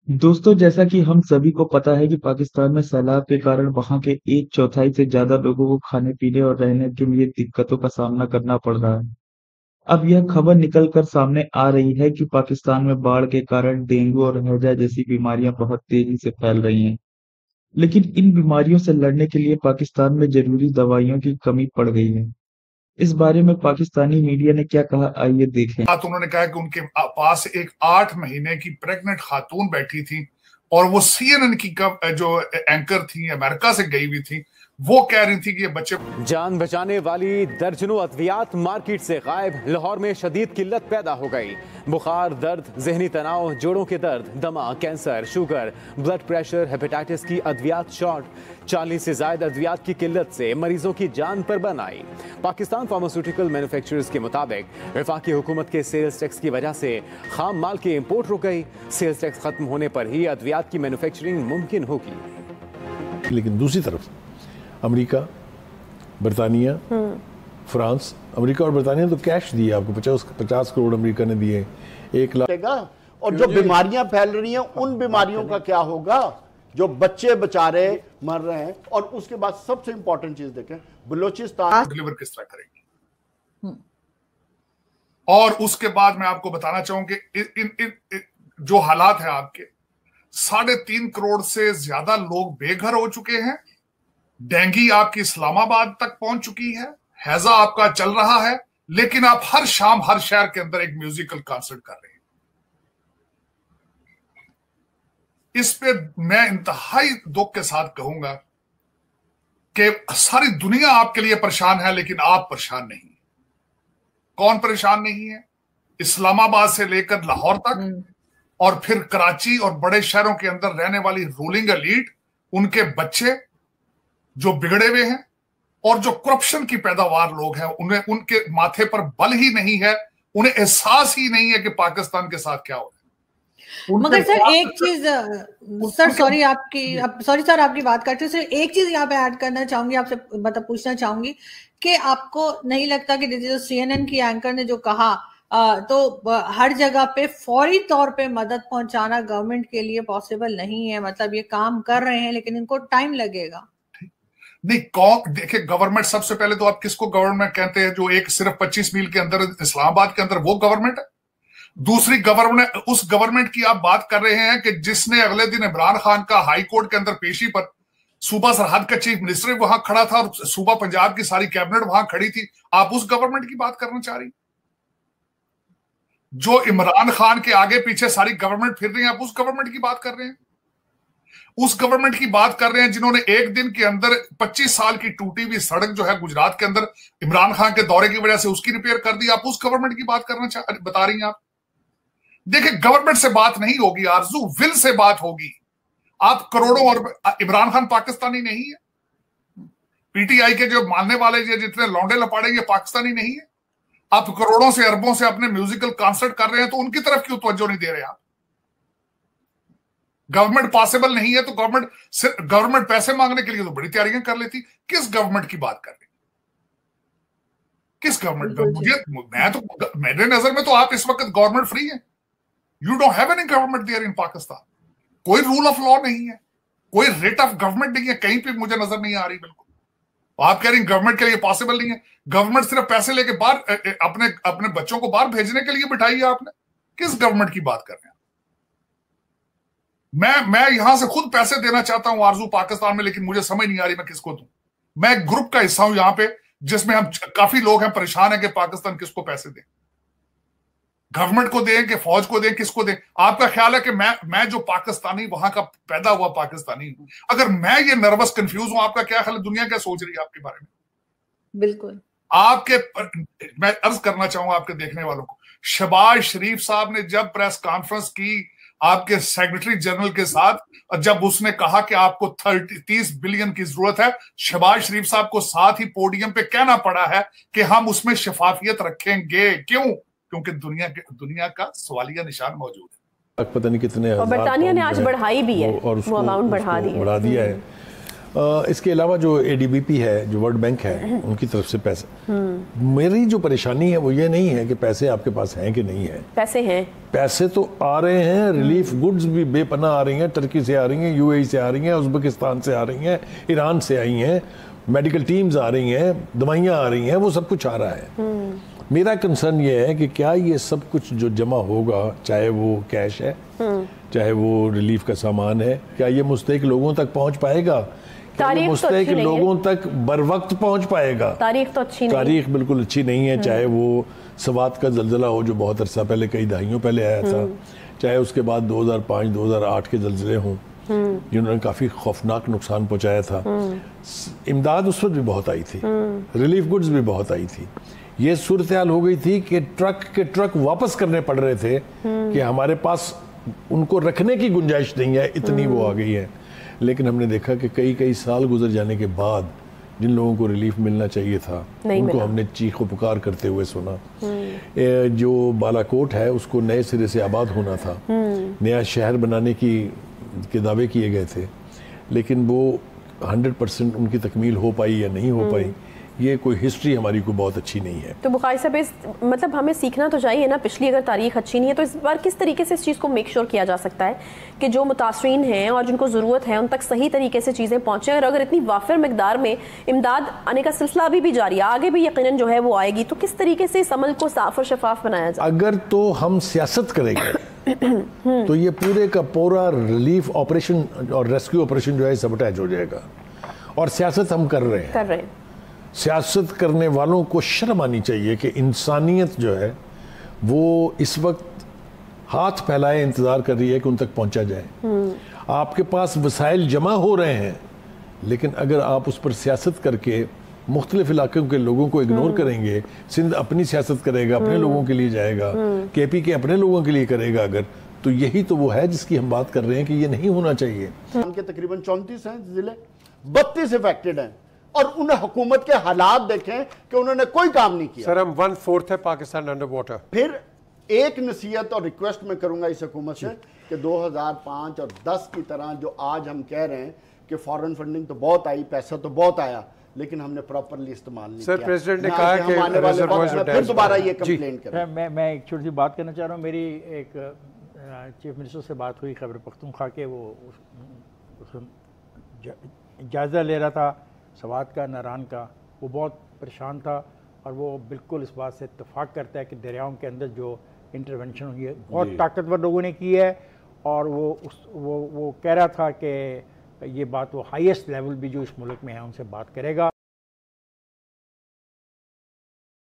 दोस्तों, जैसा कि हम सभी को पता है कि पाकिस्तान में सैलाब के कारण वहां के एक चौथाई से ज्यादा लोगों को खाने पीने और रहने के लिए दिक्कतों का सामना करना पड़ रहा है। अब यह खबर निकल कर सामने आ रही है कि पाकिस्तान में बाढ़ के कारण डेंगू और हैजा जैसी बीमारियां बहुत तेजी से फैल रही हैं। लेकिन इन बीमारियों से लड़ने के लिए पाकिस्तान में जरूरी दवाइयों की कमी पड़ गई है। इस बारे में पाकिस्तानी मीडिया ने क्या कहा, आइए देखें। बात उन्होंने कहा कि उनके पास एक 8 महीने की प्रेग्नेंट खातून बैठी थी और वो सीएनएन की जो एंकर थी, अमेरिका से गई हुई थी, वो कह रही थी कि ये बच्चे जान बचाने वाली दर्जनों अद्वियात मार्केट से गायब। लाहौर में शदीद किल्लत पैदा हो गई। बुखार, दर्द, जहनी तनाव, जोड़ों के दर्द, दमा, cancer, sugar, blood pressure, hepatitis की अद्वियात शॉर्ट, 40 से ज्यादा अद्वियात की किल्लत से मरीजों की जान पर बन आई। पाकिस्तान फार्मास्यूटिकल मैन्युफैक्चरर्स के मुताबिक वफाकी हुकूमत के सेल्स टैक्स की वजह से खाम माल की इंपोर्ट रुक गई। सेल्स टैक्स खत्म होने पर ही अद्वियात की मैन्युफैक्चरिंग मुमकिन होगी। लेकिन दूसरी तरफ अमेरिका, बरतानिया, फ्रांस, अमेरिका और बरतानिया तो कैश दिए आपको, 50 करोड़ अमेरिका ने दिए, 1 लाख। और जो बीमारियां फैल रही हैं उन बीमारियों का क्या होगा? जो बच्चे बेचारे मर रहे हैं। और उसके बाद सबसे इंपॉर्टेंट चीज देखें, बलूचिस्तान डिलीवर किस तरह करेंगे। और उसके बाद मैं आपको बताना चाहूंगा कि जो हालात है आपके, 3.5 करोड़ से ज्यादा लोग बेघर हो चुके हैं। डेंगी आपकी इस्लामाबाद तक पहुंच चुकी है। हैजा आपका चल रहा है, लेकिन आप हर शाम हर शहर के अंदर एक म्यूजिकल कॉन्सर्ट कर रहे हैं। इस पे मैं इंतहाई दुख के साथ कहूंगा कि सारी दुनिया आपके लिए परेशान है, लेकिन आप परेशान नहीं। कौन परेशान नहीं है? इस्लामाबाद से लेकर लाहौर तक और फिर कराची और बड़े शहरों के अंदर रहने वाली रूलिंग एलीट, उनके बच्चे जो बिगड़े हुए हैं, और जो करप्शन की पैदावार लोग हैं, उन्हें उनके माथे पर बल ही नहीं है, उन्हें एहसास ही नहीं है कि पाकिस्तान के साथ क्या हो रहा है। मगर सर एक चीज, सर सॉरी सर आपकी बात करते हुए सर एक चीज यहाँ पे ऐड करना चाहूंगी, आपसे मतलब पूछना चाहूंगी कि आपको नहीं लगता कि जो सीएनएन की एंकर ने जो कहा, तो हर जगह पे फौरी तौर पे मदद पहुंचाना गवर्नमेंट के लिए पॉसिबल नहीं है? मतलब ये काम कर रहे हैं लेकिन इनको टाइम लगेगा। नहीं, कौन देखिए, गवर्नमेंट सबसे पहले तो आप किसको गवर्नमेंट कहते हैं? जो एक सिर्फ 25 मील के अंदर इस्लामाबाद के अंदर, वो गवर्नमेंट है। दूसरी गवर्नमेंट, उस गवर्नमेंट की आप बात कर रहे हैं कि जिसने अगले दिन इमरान खान का हाई कोर्ट के अंदर पेशी पर, सूबा सरहद का चीफ मिनिस्टर वहां खड़ा था और सूबा पंजाब की सारी कैबिनेट वहां खड़ी थी। आप उस गवर्नमेंट की बात करना चाह रही? जो इमरान खान के आगे पीछे सारी गवर्नमेंट फिर रही है, आप उस गवर्नमेंट की बात कर रहे हैं? उस गवर्नमेंट की बात कर रहे हैं जिन्होंने एक दिन के अंदर 25 साल की टूटी हुई सड़क जो है गुजरात के अंदर, इमरान खान के दौरे की वजह से उसकी रिपेयर कर दी। आप उस गवर्नमेंट की बात बता रही हैं आप? देखिए, गवर्नमेंट से बात नहीं होगी आरजू, विल से बात होगी। आप करोड़ों, और इमरान खान पाकिस्तानी नहीं है। पीटीआई के जो मानने वाले जितने लौंडे लपाड़े, ये पाकिस्तानी नहीं है। आप करोड़ों से अरबों से अपने म्यूजिकल कॉन्सर्ट कर रहे हैं, तो उनकी तरफ क्यों तवज्जो नहीं दे रहे आप? गवर्नमेंट पॉसिबल नहीं है तो गवर्नमेंट पैसे मांगने के लिए तो बड़ी तैयारियां कर लेती। किस गवर्नमेंट की बात कर रहे हैं? किस गवर्नमेंट में? मेरे नजर में तो आप इस वक्त गवर्नमेंट फ्री है। You don't have any government there in Pakistan. कोई रूल ऑफ लॉ नहीं है, कोई रेट ऑफ गवर्नमेंट नहीं है, कहीं पे मुझे नजर नहीं आ रही। बिल्कुल आप कह रही गवर्नमेंट के लिए पॉसिबल नहीं है। गवर्नमेंट सिर्फ पैसे लेके बाहर अपने बच्चों को बाहर भेजने के लिए बिठाई है आपने। किस गवर्नमेंट की बात कर रहे हैं? मैं यहां से खुद पैसे देना चाहता हूं आरजू पाकिस्तान में, लेकिन मुझे समझ नहीं आ रही मैं किसको दूं। मैं एक ग्रुप का हिस्सा हूं यहां पे, जिसमें हम काफी लोग हैं परेशान है कि पाकिस्तान किसको पैसे दें, गवर्नमेंट को दें कि फौज को दें, किसको दें? आपका ख्याल है कि मैं जो पाकिस्तानी, वहां का पैदा हुआ पाकिस्तानी हूं, अगर मैं ये नर्वस कंफ्यूज हूं, आपका क्या ख्याल है दुनिया क्या सोच रही है आपके बारे में? बिल्कुल। मैं अर्ज करना चाहूंगा आपके देखने वालों को, शहबाज शरीफ साहब ने जब प्रेस कॉन्फ्रेंस की आपके सेक्रेटरी जनरल के साथ, और जब उसने कहा कि आपको 30 बिलियन की जरूरत है, शहबाज शरीफ साहब को साथ ही पोडियम पे कहना पड़ा है कि हम उसमें शफाफियत रखेंगे। क्यों? क्योंकि दुनिया का सवालिया निशान मौजूद है। पता नहीं कितने, और बरतानिया ने आज बढ़ाई भी है, और वो अमाउंट बढ़ा दिया है। इसके अलावा जो ADB है, जो वर्ल्ड बैंक है, उनकी तरफ से पैसे, मेरी जो परेशानी है वो ये नहीं है कि पैसे आपके पास हैं कि नहीं है। पैसे हैं, पैसे तो आ रहे हैं। रिलीफ गुड्स भी बेपनाह आ रही हैं, टर्की से आ रही हैं, UAE से आ रही हैं, उज़्बेकिस्तान से आ रही हैं, ईरान से आई हैं, मेडिकल टीम्स आ रही हैं, दवाइयाँ आ रही हैं, वो सब कुछ आ रहा है। मेरा कंसर्न ये है कि क्या ये सब कुछ जो जमा होगा, चाहे वो कैश है, चाहे वो रिलीफ का सामान है, क्या ये मुस्तहिक लोगों तक पहुंच पाएगा? मुस्तहिक लोगों तक बर वक्त पहुंच पाएगा? तारीख तो अच्छी नहीं, तारीख बिल्कुल अच्छी नहीं है। चाहे वो सवात का जल्जला हो जो बहुत अरसा पहले, कई दहाइयों पहले आया था, चाहे उसके बाद 2005-2008 के जल्जले हों जिन्होंने काफ़ी खौफनाक नुकसान पहुंचाया था। इमदाद उस वक्त भी बहुत आई थी, रिलीफ गुड्स भी बहुत आई थी। ये सूरत हाल हो गई थी कि ट्रक के ट्रक वापस करने पड़ रहे थे कि हमारे पास उनको रखने की गुंजाइश नहीं है, इतनी वो आ गई है। लेकिन हमने देखा कि कई साल गुजर जाने के बाद जिन लोगों को रिलीफ मिलना चाहिए था उनको हमने चीखो पुकार करते हुए सुना। जो बालाकोट है उसको नए सिरे से आबाद होना था, नया शहर बनाने के दावे किए गए थे, लेकिन वो 100% उनकी तकमील हो पाई या नहीं हो पाई, ये कोई हिस्ट्री हमारी को बहुत अच्छी नहीं है। तो बुखारी साहब, इस मतलब हमें सीखना तो चाहिए ना, पिछली अगर तारीख अच्छी नहीं है तो इस बार किस तरीके से इस चीज़ को मेक श्योर किया जा सकता है कि जो मुतासरीन हैं और जिनको ज़रूरत है उन तक सही तरीके से चीज़ें पहुँचें, और अगर इतनी वाफिर मिकदार में इमदाद आने का सिलसिला अभी भी जारी है, आगे भी यकीनन जो है वो आएगी, तो किस तरीके से इस अमल को साफ और शफाफ बनाया जाए? अगर तो हम सियासत करेंगे तो ये पूरे का पूरा रिलीफ ऑपरेशन और रेस्क्यू ऑपरेशन जो है सबटाइज हो जाएगा। और सियासत हम कर रहे हैं। सियासत करने वालों को शर्म आनी चाहिए कि इंसानियत जो है वो इस वक्त हाथ फैलाए इंतज़ार कर रही है कि उन तक पहुंचा जाए। आपके पास वसाइल जमा हो रहे हैं, लेकिन अगर आप उस पर सियासत करके मुख्तलिफ इलाकों के लोगों को इग्नोर करेंगे, सिंध अपनी सियासत करेगा, अपने लोगों के लिए जाएगा, KP के अपने लोगों के लिए करेगा, अगर तो यही तो वो है जिसकी हम बात कर रहे हैं कि ये नहीं होना चाहिए। के तकरीबन 34 हैं जिले, 32 इफेक्टेड हैं, और उन्हें हुकूमत के हालात देखें कि उन्होंने कोई काम नहीं किया। सर, हम 1/4 है पाकिस्तान अंडर वाटर। फिर एक नसीहत और रिक्वेस्ट मैं करूंगा इस हुकूमत से कि 2005 और 10 की तरह जो आज हम कह रहे हैं कि फॉरेन फंडिंग तो बहुत आई, पैसा तो बहुत आया, लेकिन हमने प्रॉपरली इस्तेमाल नहीं किया। सर, प्रेसिडेंट ने कहा कि फिर दोबारा ये कंप्लेन करें। मैं एक छोटी सी बात करना चाह रहा हूँ। मेरी एक चीफ मिनिस्टर से बात हुई खैबर पख्तूनख्वा के, वो जायज़ा ले रहा था सवात का, नारान का। वो बहुत परेशान था और वो बिल्कुल इस बात से इत्तेफाक करता है कि दरियाओं के अंदर जो इंटरवेंशन हुई है बहुत ताकतवर लोगों ने की है, और वो कह रहा था कि ये बात वो हाईएस्ट लेवल भी जो इस मुल्क में है उनसे बात करेगा।